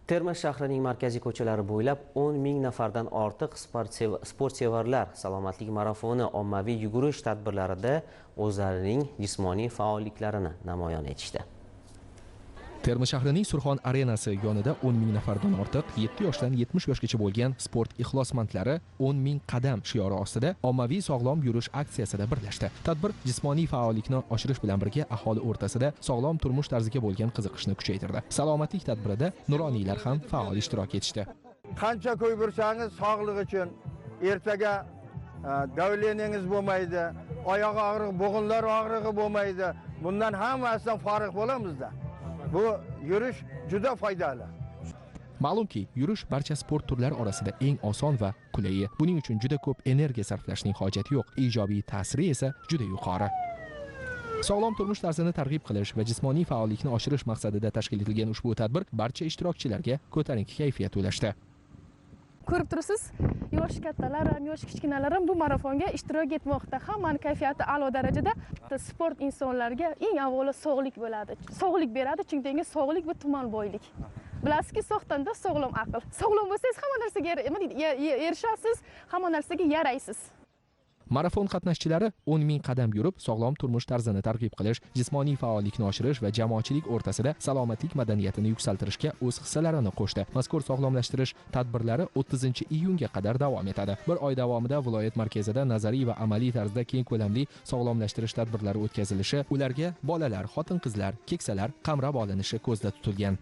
Termiz shahrining markaziy ko'chalari bo'ylab 10 ming nafardan ortiq sportsevarlar salomatlik marafoni ommaviy yugurish tadbirlarida o'zlarining jismoniy faolliklarini namoyon etishdi. Termiz shahrining Surxon arenasi yonida 10 ming nafardan ortiq 7 yoshdan 70 yoshgacha bo'lgan sport ixlosmandlari 10 ming qadam shiori ostida ommaviy sog'lom yurish aksiyasida birlashdi. Tadbir jismoniy faollikni oshirish bilan birga aholi o'rtasida sog'lom turmush tarziga bo'lgan qiziqishni kuchaytirdi. Salomatlik tadbirida nuroniylar ham faol ishtirok etishdi. Qancha ko'ybursangiz sog'liq uchun ertaga davleningiz bo'lmaydi, oyoq og'rig'i, bo'g'inlar og'rig'i bo'lmaydi. Bundan hammasidan farq bo'lamizda. Bu yurish juda foydali. Ma'lumki, yurish barcha sport turlari orasida eng oson va qulayi. Buning uchun juda ko'p energiya sarflashning hojati yo'q. Ijobiy ta'siri esa juda yuqori. Sog'lom turmush tarzini targ'ib qilish va jismoniy faollikni oshirish maqsadida tashkil etilgan ushbu tadbir barcha ishtirokchilarga ko'tarinki kayfiyat ulashdi. Ko'rib turibsiz, yosh kattalar ham, yosh kichkinalar ham bu marafonga ishtirok etmoqda. Hammaning kayfiyati a'lo darajada. Sport insonlarga eng avvalo sog'lik bo'ladi. Sog'lik beradi, chunki sog'lik bu tuman boylik. Bilasizki, sog'tanda sog'lom aql. Sog'lom bo'lsangiz hamma narsaga erishasiz, hamma narsaga yaraysiz. Marafon qatnashchilari 10 ming qadam yurib, sog'lom turmush tarzini targ'ib qilish, jismoniy faollikni oshirish va jamoatchilik o'rtasida salomatlik madaniyatini yuksaltirishga o'z hissalarini qo'shdi. Mazkur sog'lomlashtirish tadbirlari 30-iyunga qadar davom etadi. Bir oy davomida viloyat markazida nazariy va amaliy tarzda keng ko'lamli sog'lomlashtirish tadbirlari o'tkazilishi, ularga bolalar, xotin-qizlar, keksalar qamrab olinishi ko'zda tutilgan.